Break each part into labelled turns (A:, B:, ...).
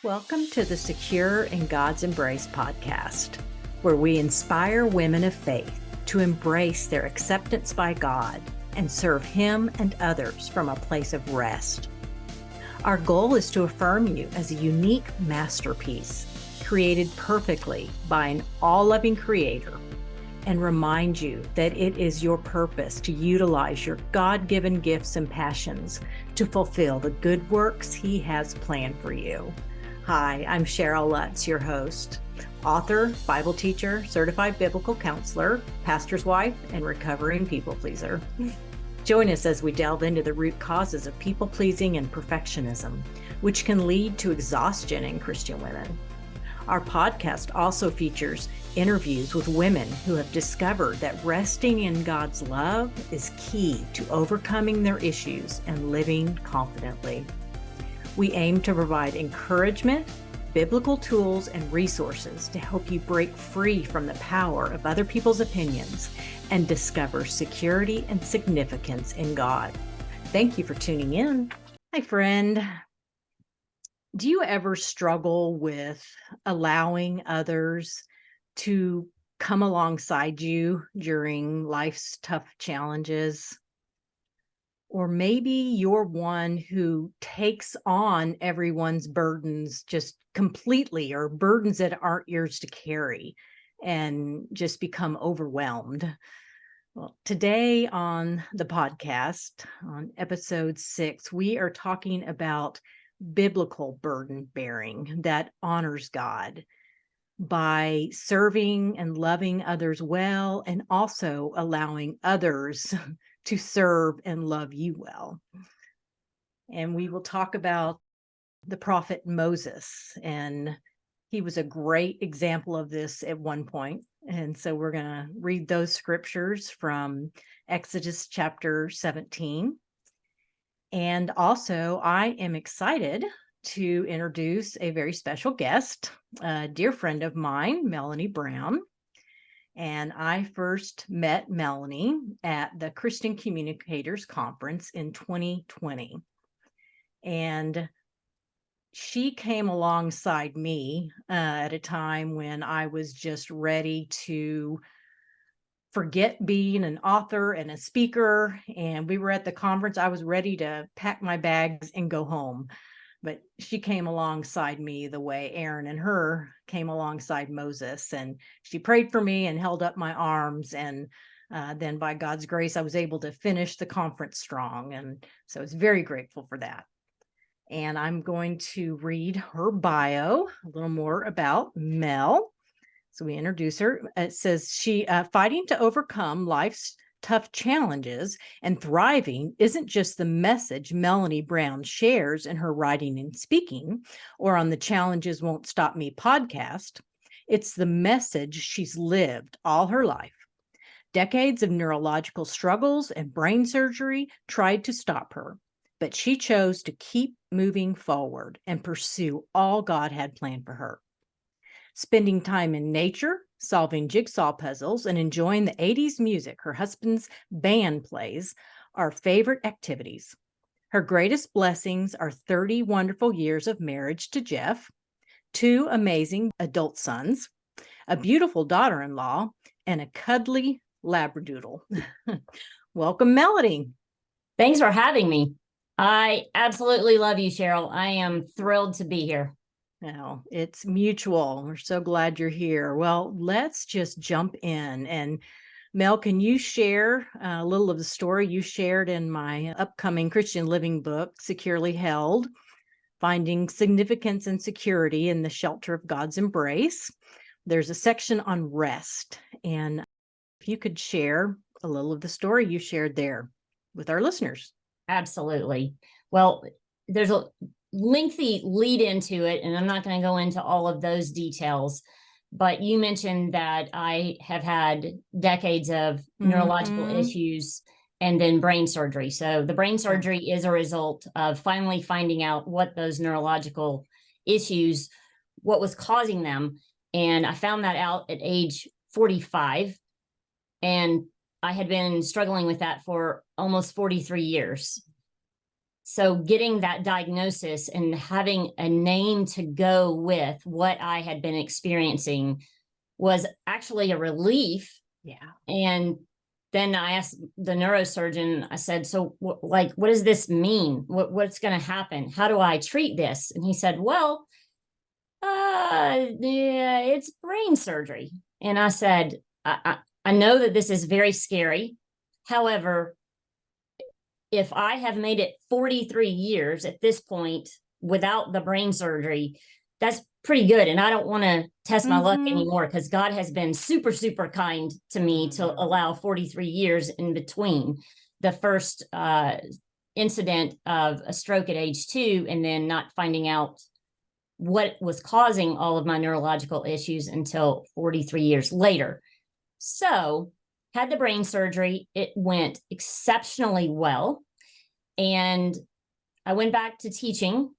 A: Welcome to the Secure in God's Embrace podcast, where we inspire women of faith to embrace their acceptance by God and serve Him and others from a place of rest. Our goal is to affirm you as a unique masterpiece, created perfectly by an all-loving Creator, and remind you that it is your purpose to utilize your God-given gifts and passions to fulfill the good works He has planned for you. Hi, I'm Cheryl Lutz, your host, author, Bible teacher, certified biblical counselor, pastor's wife, and recovering people pleaser. Join us as we delve into the root causes of people pleasing and perfectionism, which can lead to exhaustion in Christian women. Our podcast also features interviews with women who have discovered that resting in God's love is key to overcoming their issues and living confidently. We aim to provide encouragement, biblical tools, and resources to help you break free from the power of other people's opinions and discover security and significance in God. Thank you for tuning in. Hi, friend. Do you ever struggle with allowing others to come alongside you during life's tough challenges? Or maybe you're one who takes on everyone's burdens just completely, or burdens that aren't yours to carry, and just become overwhelmed. Well, today on the podcast, on episode 6, we are talking about biblical burden bearing that honors God by serving and loving others well, and also allowing others to serve and love you well. And we will talk about the prophet Moses, and he was a great example of this at one point. And so we're going to read those scriptures from Exodus chapter 17. And also, I am excited to introduce a very special guest, a dear friend of mine, Melony Brown. And I first met Melony at the Christian Communicators Conference in 2020. And she came alongside me at a time when I was just ready to forget being an author and a speaker. And we were at the conference. I was ready to pack my bags and go home. But she came alongside me the way Aaron and her came alongside Moses. And she prayed for me and held up my arms. And then by God's grace, I was able to finish the conference strong. And so I was very grateful for that. And I'm going to read her bio, a little more about Mel. So we introduce her. It says she fighting to overcome life's tough challenges and thriving isn't just the message Melony Brown shares in her writing and speaking, or on the Challenges Won't Stop Me podcast. It's the message she's lived all her life. Decades of neurological struggles and brain surgery tried to stop her, but she chose to keep moving forward and pursue all God had planned for her. Spending time in nature, solving jigsaw puzzles, and enjoying the 80s music her husband's band plays are favorite activities. Her greatest blessings are 30 wonderful years of marriage to Jeff, 2 amazing adult sons, a beautiful daughter-in-law, and a cuddly labradoodle. Welcome, Melony.
B: Thanks for having me. I absolutely love you, Cheryl. I am thrilled to be here.
A: Now, it's mutual. We're so glad you're here. Well, let's just jump in. And Mel, can you share a little of the story you shared in my upcoming Christian living book, Securely Held, Finding Significance and Security in the Shelter of God's Embrace? There's a section on rest. And if you could share a little of the story you shared there with our listeners.
B: Absolutely. Well, there's a lengthy lead into it, and I'm not going to go into all of those details, but you mentioned that I have had decades of neurological issues and then brain surgery. So the brain surgery is a result of finally finding out what those neurological issues, what was causing them. And I found that out at age 45. And I had been struggling with that for almost 43 years. So getting that diagnosis and having a name to go with what I had been experiencing was actually a relief.
A: Yeah.
B: And then I asked the neurosurgeon, I said, so what does this mean? What's going to happen? How do I treat this? And he said, well, yeah, it's brain surgery. And I said, I know that this is very scary. However, if I have made it 43 years at this point without the brain surgery, that's pretty good. And I don't want to test my luck anymore, because God has been super, super kind to me to allow 43 years in between the first incident of a stroke at age 2, and then not finding out what was causing all of my neurological issues until 43 years later. So had the brain surgery. It went exceptionally well. And I went back to teaching,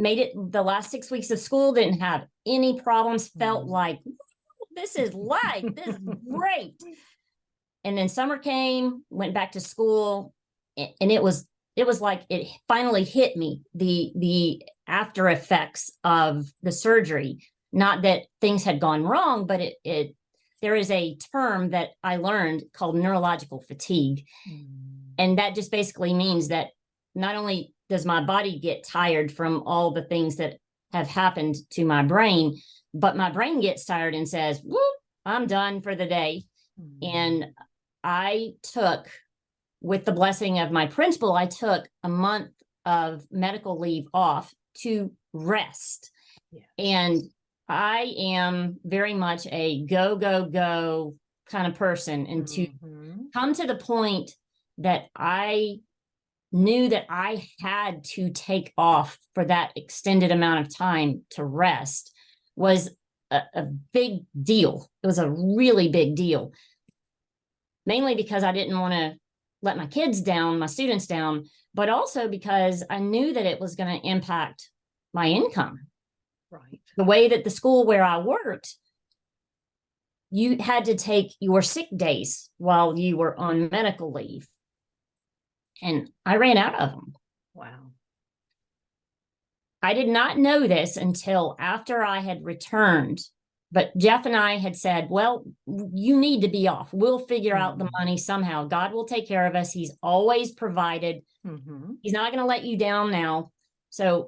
B: made it the last 6 weeks of school, didn't have any problems, felt like this is life, this is great. And then summer came, went back to school, and it was like it finally hit me, the after effects of the surgery. Not that things had gone wrong, but there is a term that I learned called neurological fatigue. And that just basically means that not only does my body get tired from all the things that have happened to my brain, but my brain gets tired and says, whoop, I'm done for the day. And I took, with the blessing of my principal, I took a month of medical leave off to rest. Yes. And I am very much a go, go, go kind of person. And to come to the point that I knew that I had to take off for that extended amount of time to rest was a big deal. It was a really big deal, mainly because I didn't want to let my kids down, my students down, but also because I knew that it was going to impact my income. Right. The way that the school where I worked, you had to take your sick days while you were on medical leave. And I ran out of them. Wow. I did not know this until after I had returned, but Jeff and I had said, well, you need to be off. We'll figure out the money somehow. God will take care of us. He's always provided. He's not going to let you down now. So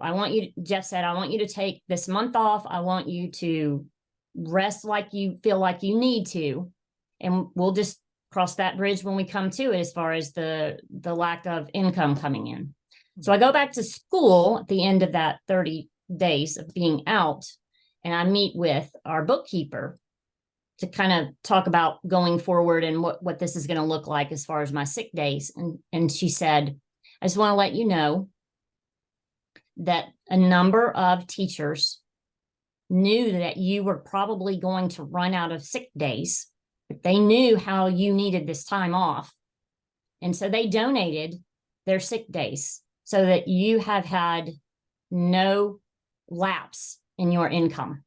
B: Jeff said, I want you to take this month off. I want you to rest like you feel like you need to. And we'll just cross that bridge when we come to it, as far as the lack of income coming in. So I go back to school at the end of that 30 days of being out, and I meet with our bookkeeper to kind of talk about going forward and what this is going to look like as far as my sick days. And she said, I just want to let you know that a number of teachers knew that you were probably going to run out of sick days, but they knew how you needed this time off. And so they donated their sick days so that you have had no lapse in your income.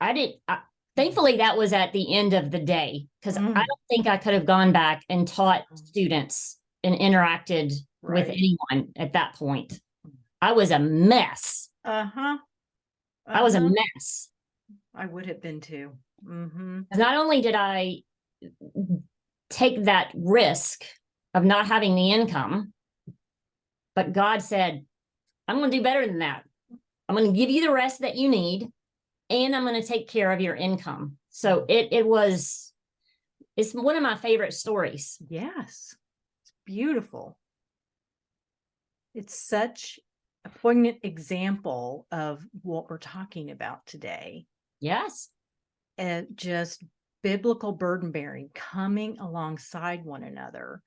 B: Thankfully, that was at the end of the day, because I don't think I could have gone back and taught students and interacted with anyone at that point. I was a mess. I was a mess.
A: I would have been too.
B: Not only did I take that risk of not having the income, but God said, I'm going to do better than that. I'm going to give you the rest that you need, and I'm going to take care of your income. So it's one of my favorite stories.
A: Yes. It's beautiful. It's such a poignant example of what we're talking about today.
B: Yes.
A: And just biblical burden bearing, coming alongside one another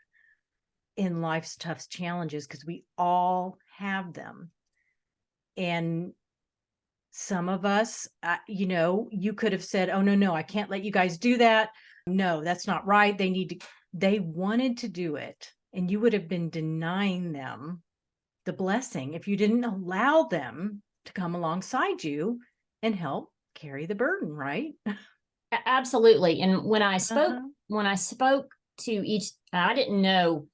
A: in life's tough challenges, because we all have them. And some of us, you could have said, oh, no, I can't let you guys do that. No, that's not right. They wanted to do it. And you would have been denying them the blessing if you didn't allow them to come alongside you and help carry the burden, right?
B: Absolutely. And when I spoke to each, I didn't know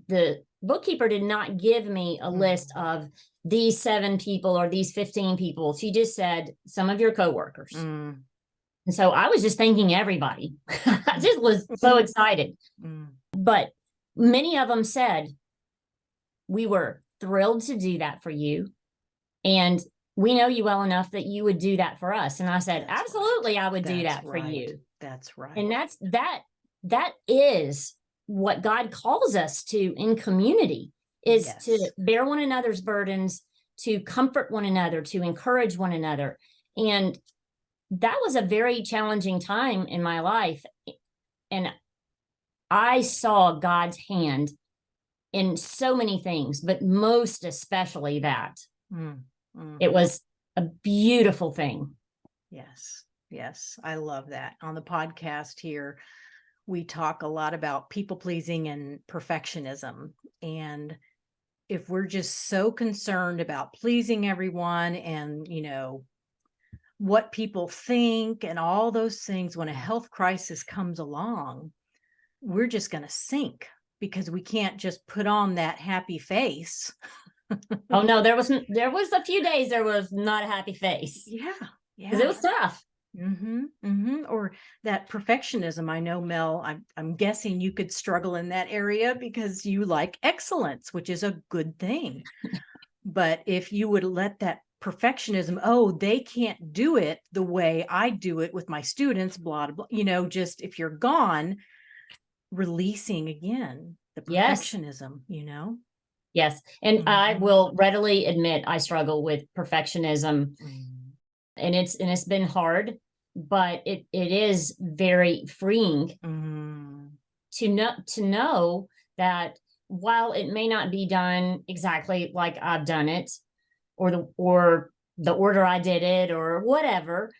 B: the bookkeeper did not give me a list of these 7 people or these 15 people. She just said some of your coworkers. And so I was just thanking everybody. I just was so excited. But many of them said, we were thrilled to do that for you. And we know you well enough that you would do that for us. And I said,
A: That's
B: absolutely,
A: right.
B: I would do
A: That's
B: that for
A: right.
B: you.
A: That's right.
B: And that is what God calls us to in community, is
A: Yes.
B: to bear one another's burdens, to comfort one another, to encourage one another. And that was a very challenging time in my life. And I saw God's hand in so many things, but most especially that. It was a beautiful thing.
A: Yes. Yes. I love that. On the podcast here, we talk a lot about people pleasing and perfectionism. And if we're just so concerned about pleasing everyone and, what people think and all those things, when a health crisis comes along, we're just going to sink because we can't just put on that happy face.
B: Oh no, there was a few days there was not a happy face.
A: Yeah.
B: Because it was tough.
A: Or that perfectionism. I know, Mel, I'm guessing you could struggle in that area because you like excellence, which is a good thing. But if you would let that perfectionism, oh, they can't do it the way I do it with my students, blah, blah, just if you're gone, releasing again the perfectionism,
B: Yes. And I will readily admit I struggle with perfectionism. And it's been hard, but it is very freeing to know that while it may not be done exactly like I've done it, or the order I did it, or whatever,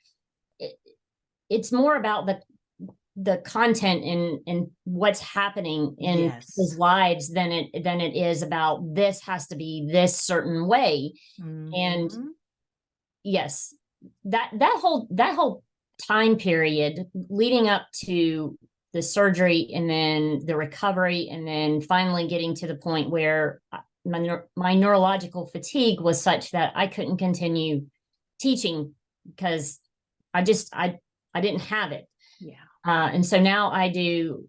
B: it's more about the content and what's happening in his lives than it is about this has to be this certain way. And yes, that whole time period leading up to the surgery and then the recovery and then finally getting to the point where my neurological fatigue was such that I couldn't continue teaching because I didn't have it. And so now I do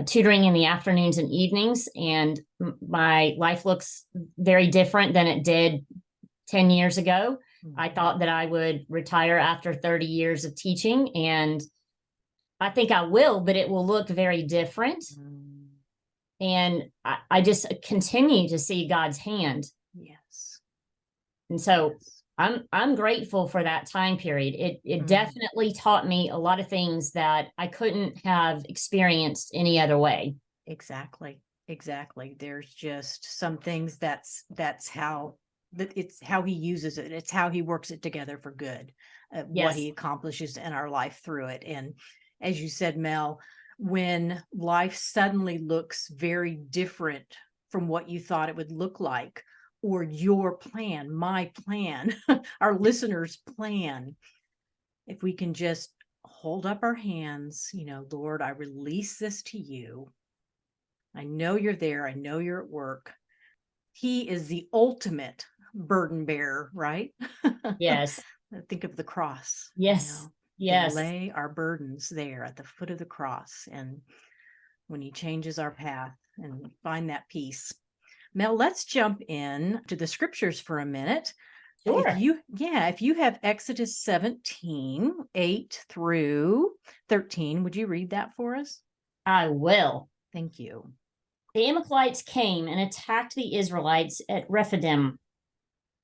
B: tutoring in the afternoons and evenings, and my life looks very different than it did 10 years ago. I thought that I would retire after 30 years of teaching, and I think I will, but it will look very different. And I just continue to see God's hand. Yes. And so I'm grateful for that time period. It definitely taught me a lot of things that I couldn't have experienced any other way. Exactly. There's just some things that's how it's how he uses it. It's how he works it together for good, what he accomplishes in our life through it. And as you said, Mel, when life suddenly looks very different from what you thought it would look like, or your plan, my plan, our listeners' plan, if we can just hold up our hands, Lord, I release this to you. I know you're there. I know you're at work. He is the ultimate burden bearer, right? Yes. Think of the cross. Yes. Yes. We lay our burdens there at the foot of the cross. And when he changes our path and find that peace. Mel, let's jump in to the scriptures for a minute. Sure. If you have Exodus 17, 8 through 13, would you read that for us? I will. Thank you. The Amalekites came and attacked the Israelites at Rephidim.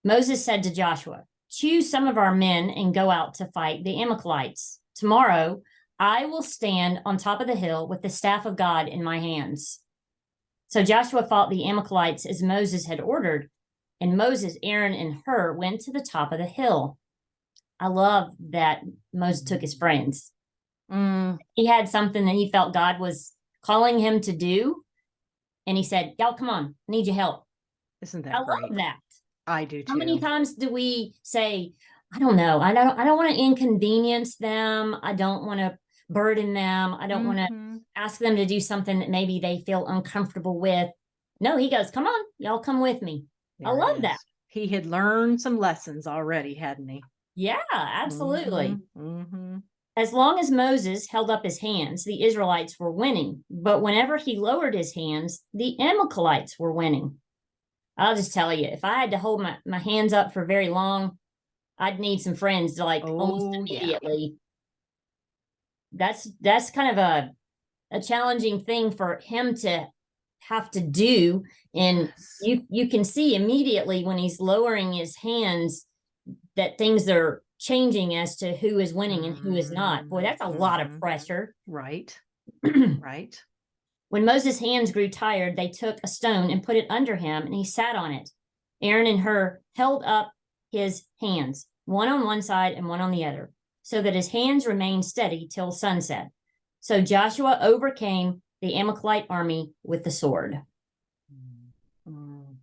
B: Moses said to Joshua, choose some of our men and go out to fight the Amalekites. Tomorrow, I will stand on top of the hill with the staff of God in my hands. So Joshua fought the Amalekites as Moses had ordered, and Moses, Aaron, and Hur went to the top of the hill. I love that Moses took his friends. He had something that he felt God was calling him to do, and he said, y'all, come on, I need your help. Isn't that great? I love that. I do too. How many times do we say, I don't know, I don't want to inconvenience them. I don't want to burden them. I don't want to ask them to do something that maybe they feel uncomfortable with. No, he goes, come on, y'all come with me. I
A: There it
B: love that.
A: is. He had learned some lessons already, hadn't he?
B: Yeah, absolutely.
A: Mm-hmm.
B: As long as Moses held up his hands, the Israelites were winning. But whenever he lowered his hands, the Amalekites were winning. I'll just tell you, if I had to hold my hands up for very long, I'd need some friends to like almost
A: Oh, yeah.
B: immediately. That's kind of a challenging thing for him to have to do. And
A: Yes.
B: you can see immediately when he's lowering his hands that things are changing as to who is winning and who is not. Boy, that's a lot of
A: Mm-hmm.
B: pressure.
A: Right. Right.
B: When Moses' hands grew tired, they took a stone and put it under him, and he sat on it. Aaron and Hur held up his hands, one on one side and one on the other, so that his hands remained steady till sunset. So Joshua overcame the Amalekite army with the sword.
A: Mm.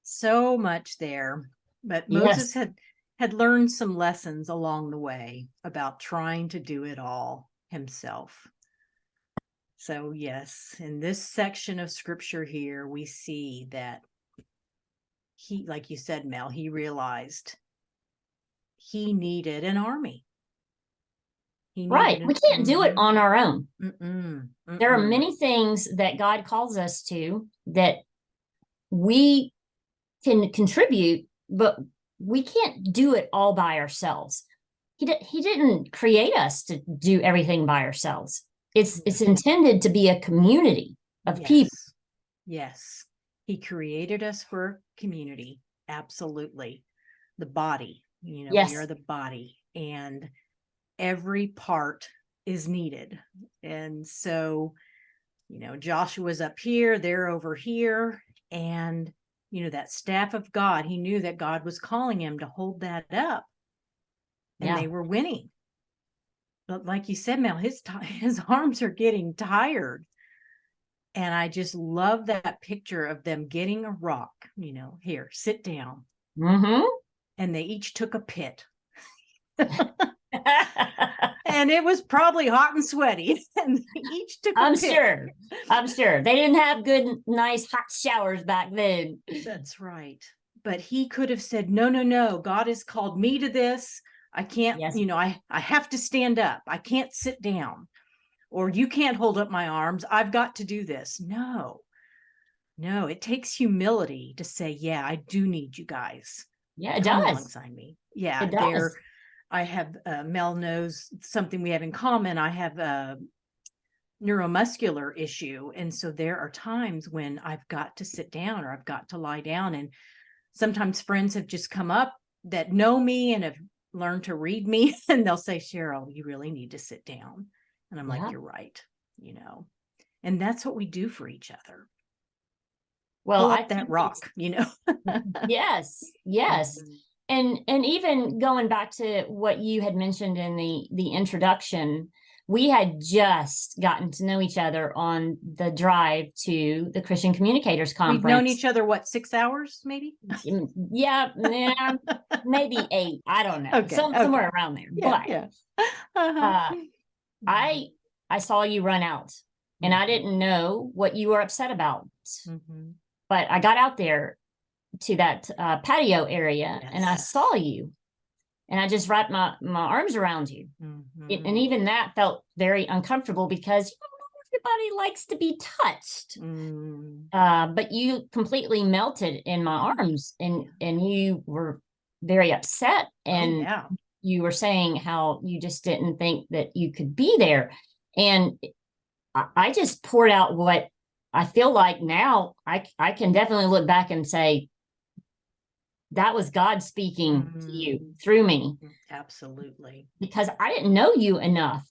A: So much there. But Moses
B: Yes.
A: had learned some lessons along the way about trying to do it all himself. So, yes, in this section of scripture here, we see that he, like you said, Mel, he realized he needed an army. He
B: Right.
A: needed
B: We can't do it on our own. There are many things that God calls us to that we can contribute, but we can't do it all by ourselves. He didn't create us to do everything by ourselves. It's intended to be a community of people.
A: Yes. He created us for community. Absolutely. The body, we are the body, and every part is needed. And so, Joshua's up here, they're over here, and that staff of God, he knew that God was calling him to hold that up, and they were winning. But like you said, Mel, his arms are getting tired. And I just love that picture of them getting a rock, here, sit down.
B: Mm-hmm.
A: And they each took a pit. And it was probably hot and sweaty. And they each took a pit.
B: I'm sure. They didn't have good, nice hot showers back then.
A: That's right. But he could have said, no, God has called me to this. I can't, I have to stand up. I can't sit down. Or you can't hold up my arms. I've got to do this. No, it takes humility to say, yeah, I do need you guys.
B: Yeah, it
A: Come
B: does.
A: alongside me. Yeah,
B: it does.
A: I have, Mel knows something we have in common. I have a neuromuscular issue. And so there are times when I've got to sit down or I've got to lie down. And sometimes friends have just come up that know me and have learned to read me. And they'll say, Cheryl, you really need to sit down. And I'm like, you're right, and that's what we do for each other.
B: Well,
A: pull up that rock,
B: Yes. And even going back to what you had mentioned in the introduction, we had just gotten to know each other on the drive to the Christian Communicators Conference.
A: We've known each other, 6 hours, maybe?
B: Yeah, maybe 8. I don't know.
A: Okay,
B: somewhere around there.
A: Yeah,
B: but I saw you run out, and I didn't know what you were upset about. But I got out there to that patio area, and I saw you, and I just wrapped my arms around you. And even that felt very uncomfortable because everybody likes to be touched. But you completely melted in my arms, and you were very upset, and you were saying how you just didn't think that you could be there. And I just poured out what I feel like now. I can definitely look back and say, that was God speaking to you through me.
A: Absolutely.
B: Because I didn't know you enough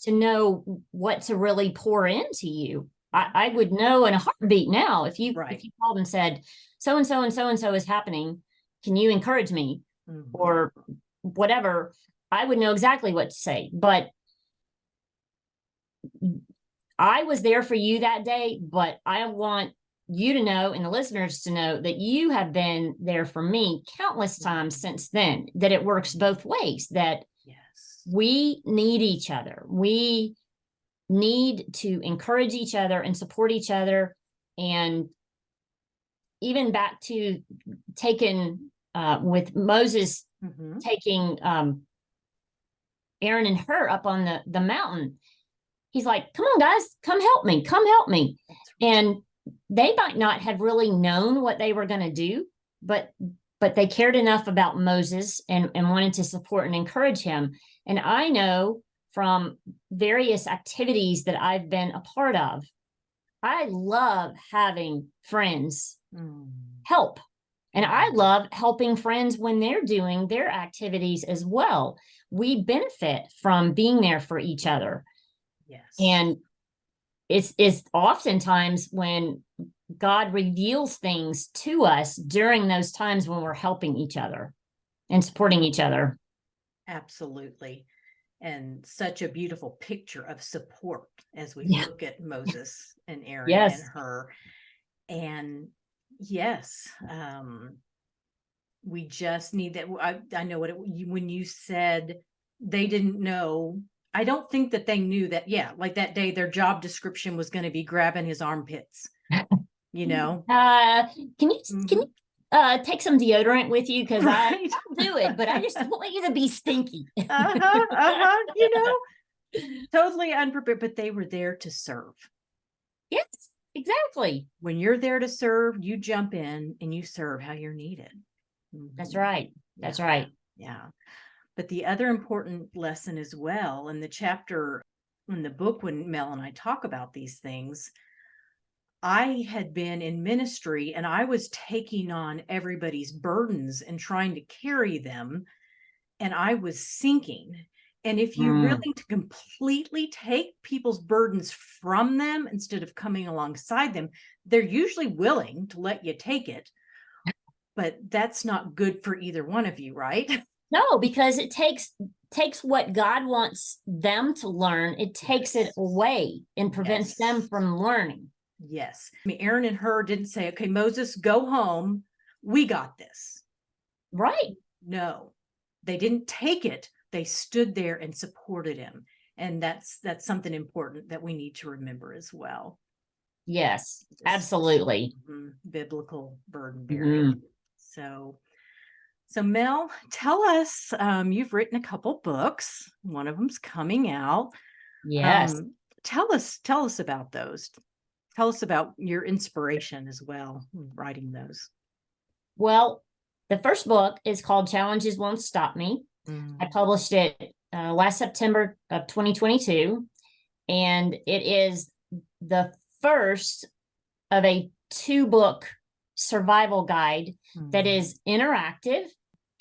B: to know what to really pour into you. I would know in a heartbeat now if you called and said, so and so and so and so is happening. Can you encourage me? Or whatever, I would know exactly what to say. But I was there for you that day, but I want you to know and the listeners to know that you have been there for me countless times since then, that it works both ways, that we need each other. We need to encourage each other and support each other. And even back to taking with Moses taking Aaron and Hur up on the mountain. He's like, come on, guys, come help me. Come help me. And they might not have really known what they were going to do, but they cared enough about Moses and wanted to support and encourage him. And I know from various activities that I've been a part of, I love having friends help. And I love helping friends when they're doing their activities as well. We benefit from being there for each other.
A: Yes.
B: And it's oftentimes when God reveals things to us during those times when we're helping each other and supporting each other.
A: Absolutely. And such a beautiful picture of support as we look at Moses and Aaron and Hur. And yes, we just need that. I know when you said they didn't know, I don't think that they knew that, like that day, their job description was going to be grabbing his armpits, you know?
B: Can you take some deodorant with you? Because I do it, but I just want you to be stinky.
A: You know, totally unprepared, but they were there to serve.
B: Yes, exactly.
A: When you're there to serve, you jump in and you serve how you're needed.
B: That's right. That's right.
A: Yeah. But the other important lesson as well in the chapter in the book, when Mel and I talk about these things, I had been in ministry and I was taking on everybody's burdens and trying to carry them, and I was sinking. And if you're willing to completely take people's burdens from them instead of coming alongside them, they're usually willing to let you take it. But that's not good for either one of you, right?
B: No, because it takes what God wants them to learn. It takes it away and prevents them from learning.
A: Yes. I mean, Aaron and Hur didn't say, okay, Moses, go home. We got this.
B: Right.
A: No, they didn't take it. They stood there and supported him. And that's something important that we need to remember as well.
B: Yes, absolutely.
A: Biblical burden bearing. So Mel, tell us, you've written a couple books. One of them's coming out.
B: Yes.
A: Tell us about those. Tell us about your inspiration as well, writing those.
B: Well, the first book is called Challenges Won't Stop Me. I published it last September of 2022, and it is the first of a 2-book survival guide that is interactive,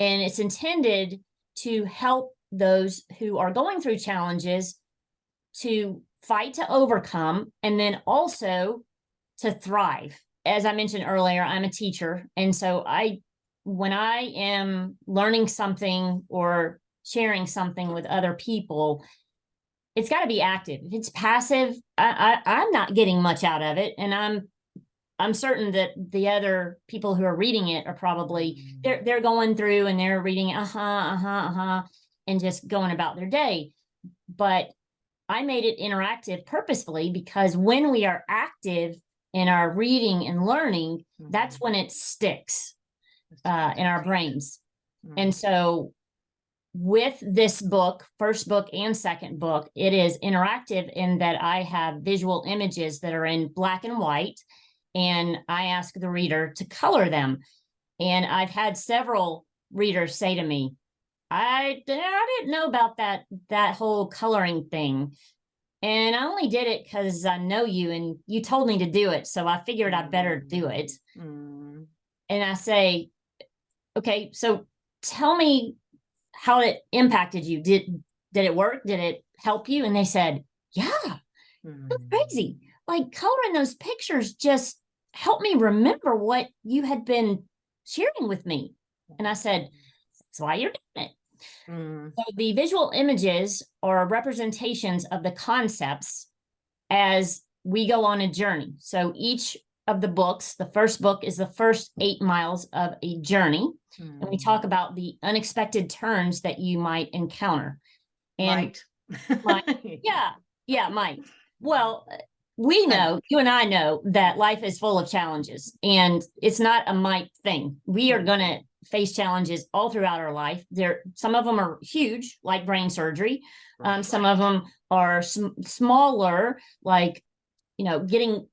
B: and it's intended to help those who are going through challenges to fight to overcome, and then also to thrive. As I mentioned earlier, I'm a teacher. And so when I am learning something or sharing something with other people, it's got to be active. If it's passive, I'm not getting much out of it. And I'm certain that the other people who are reading it are probably, they're going through and they're reading and just going about their day. But I made it interactive purposefully because when we are active in our reading and learning, that's when it sticks in our brains. And so with this book, first book and second book, it is interactive in that I have visual images that are in black and white, and I ask the reader to color them. And I've had several readers say to me, I didn't know about that whole coloring thing. And I only did it because I know you and you told me to do it. So I figured I better do it. And I say, okay, so tell me how it impacted you. Did it work? Did it help you? And they said, yeah, that's crazy. Like coloring those pictures just helped me remember what you had been sharing with me. And I said, that's why you're doing it. So the visual images are representations of the concepts as we go on a journey. So each of the books, the first book is the first 8 miles of a journey. And we talk about the unexpected turns that you might encounter. And
A: might.
B: Well, we know, you and I know that life is full of challenges, and it's not a might thing. We are going to face challenges all throughout our life. Some of them are huge, like brain surgery. Some of them are smaller, like, getting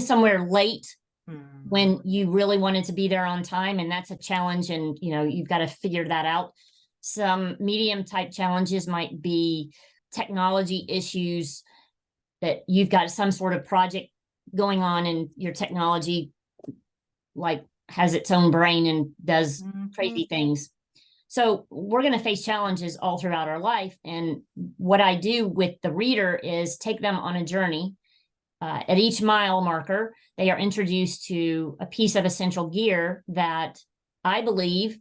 B: somewhere late when you really wanted to be there on time, and that's a challenge, and you've got to figure that out. Some medium type challenges might be technology issues, that you've got some sort of project going on and your technology like has its own brain and does crazy things. So we're going to face challenges all throughout our life. And what I do with the reader is take them on a journey. At each mile marker, they are introduced to a piece of essential gear that I believe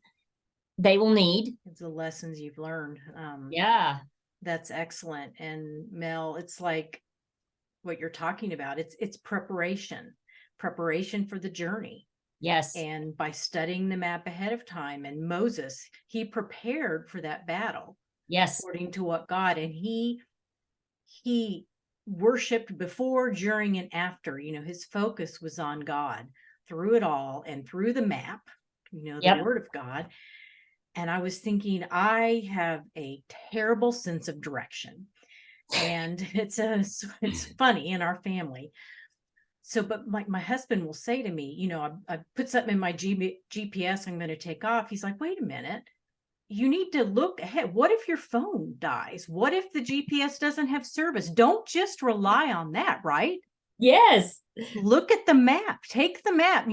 B: they will need.
A: It's the lessons you've learned.
B: Yeah.
A: That's excellent. And Mel, it's like what you're talking about. It's preparation for the journey.
B: Yes.
A: And by studying the map ahead of time, and Moses, he prepared for that battle.
B: Yes.
A: According to what God, and he worshiped before, during, and after. His focus was on God through it all, and through the map, the Word of God. And I was thinking, I have a terrible sense of direction, and it's funny in our family. So, but my husband will say to me, I put something in my GPS, I'm going to take off. He's like, wait a minute, you need to look ahead. What if your phone dies? What if the GPS doesn't have service? Don't just rely on that, right?
B: Yes.
A: Look at the map, take the map,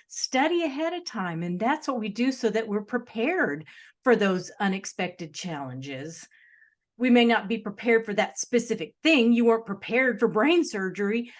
A: study ahead of time. And that's what we do, so that we're prepared for those unexpected challenges. We may not be prepared for that specific thing. You weren't prepared for brain surgery,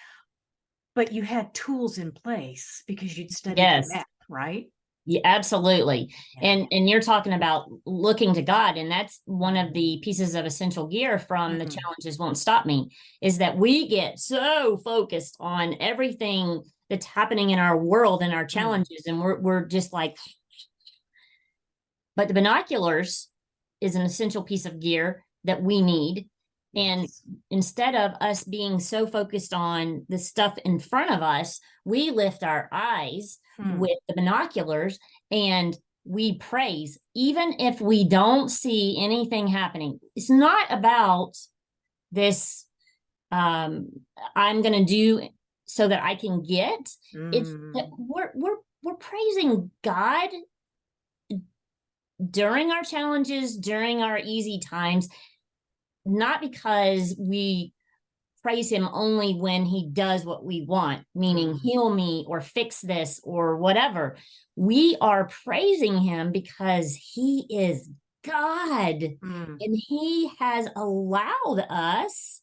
A: but you had tools in place because you'd studied the map, right?
B: Yeah, absolutely. Yeah. And you're talking about looking to God, and that's one of the pieces of essential gear from The Challenges Won't Stop Me, is that we get so focused on everything that's happening in our world and our challenges, and we're just like, but the binoculars is an essential piece of gear that we need. And instead of us being so focused on the stuff in front of us, we lift our eyes with the binoculars and we praise, even if we don't see anything happening. It's not about this, I'm going to do so that I can get. It's that we're praising God during our challenges, during our easy times. Not because we praise him only when he does what we want, meaning heal me or fix this or whatever. We are praising him because he is God, and he has allowed us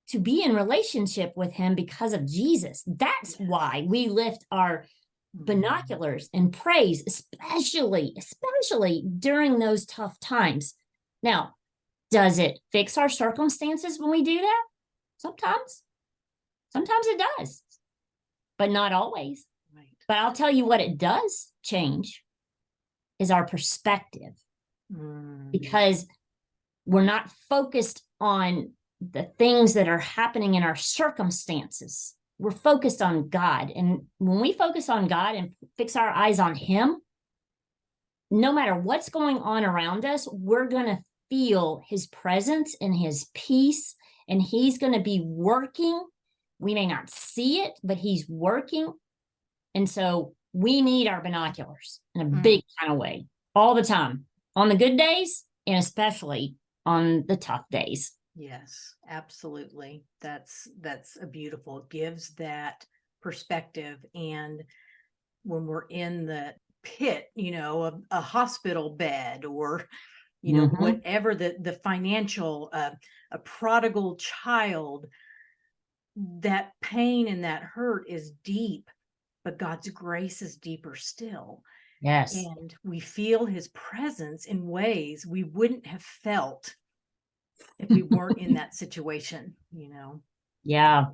B: to be in relationship with him because of Jesus. That's why we lift our binoculars and praise, especially during those tough times. Now, does it fix our circumstances when we do that? Sometimes it does, but not always. Right. But I'll tell you what it does change is our perspective, because we're not focused on the things that are happening in our circumstances. We're focused on God. And when we focus on God and fix our eyes on him, no matter what's going on around us, we're going to feel his presence and his peace, and he's going to be working. We may not see it, but he's working. And so we need our binoculars in a big kind of way all the time, on the good days and especially on the tough days. Yes, absolutely. That's a beautiful, it gives that perspective. And when we're in the pit, a hospital bed, or whatever the financial, a prodigal child, that pain and that hurt is deep, but God's grace is deeper still. Yes. And we feel his presence in ways we wouldn't have felt if we weren't in that situation, Yeah.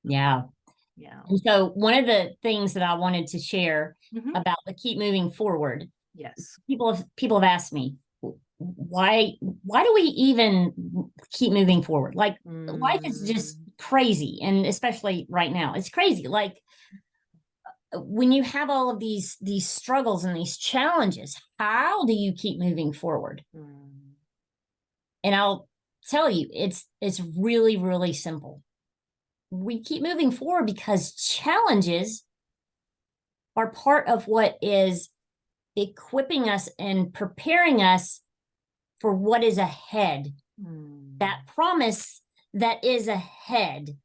B: And so one of the things that I wanted to share about the keep moving forward. Yes. People have asked me, why do we even keep moving forward? Like life is just crazy. And especially right now, it's crazy. Like when you have all of these struggles and these challenges, how do you keep moving forward? And I'll tell you, it's really, really simple. We keep moving forward because challenges are part of what is equipping us and preparing us for what is ahead. That promise that is ahead.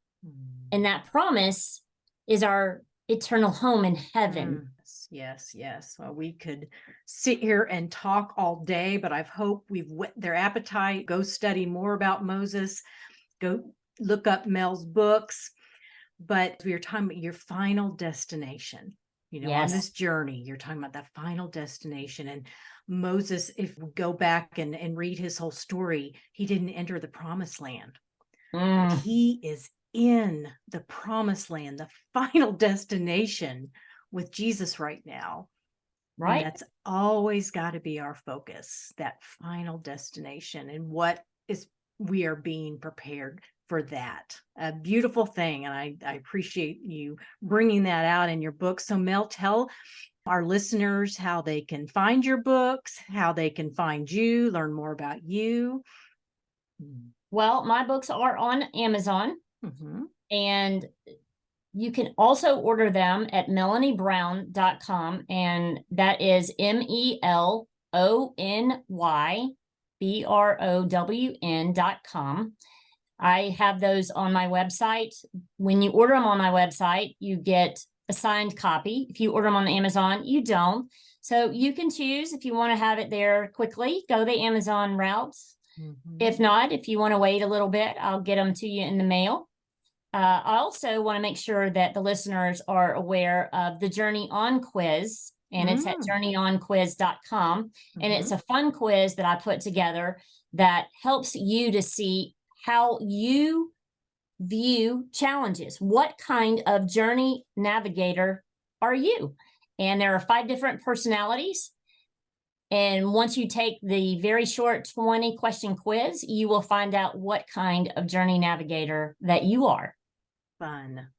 B: And that promise is our eternal home in heaven.
A: Yes. Well, we could sit here and talk all day, but I hope we've whet their appetite. Go study more about Moses. Go look up Mel's books. But we were talking about your final destination. On this journey, you're talking about that final destination. And Moses, if we go back and read his whole story, he didn't enter the promised land. But he is in the promised land, the final destination with Jesus right now. Right. And that's always got to be our focus, that final destination, and what is we are being prepared for that. A beautiful thing. And I appreciate you bringing that out in your book. So Mel, tell our listeners how they can find your books, how they can find you, learn more about you.
B: Well, my books are on Amazon, and you can also order them at melonybrown.com, and that is melonybrown.com. I have those on my website. When you order them on my website, you get a signed copy. If you order them on Amazon, you don't. So you can choose if you want to have it there quickly, go the Amazon route. If not, if you want to wait a little bit, I'll get them to you in the mail. I also want to make sure that the listeners are aware of the Journey On quiz, and it's at journeyonquiz.com. And it's a fun quiz that I put together that helps you to see how you view challenges. What kind of journey navigator are you? And there are 5 different personalities. And once you take the very short 20-question quiz, you will find out what kind of journey navigator that you are.
A: Fun.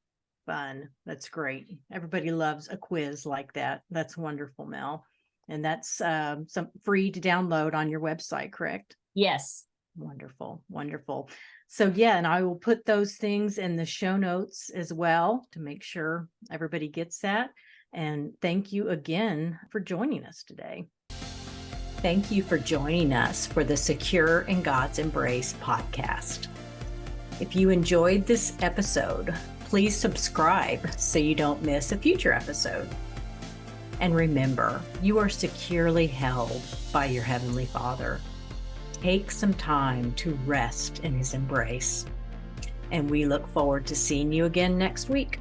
A: That's great. Everybody loves a quiz like that. That's wonderful, Mel. And that's some free to download on your website, correct?
B: Yes.
A: Wonderful. So yeah, and I will put those things in the show notes as well to make sure everybody gets that. And thank you again for joining us today. Thank you for joining us for the Secure in God's Embrace podcast. If you enjoyed this episode, please subscribe so you don't miss a future episode. And remember, you are securely held by your Heavenly Father. Take some time to rest in His embrace. And we look forward to seeing you again next week.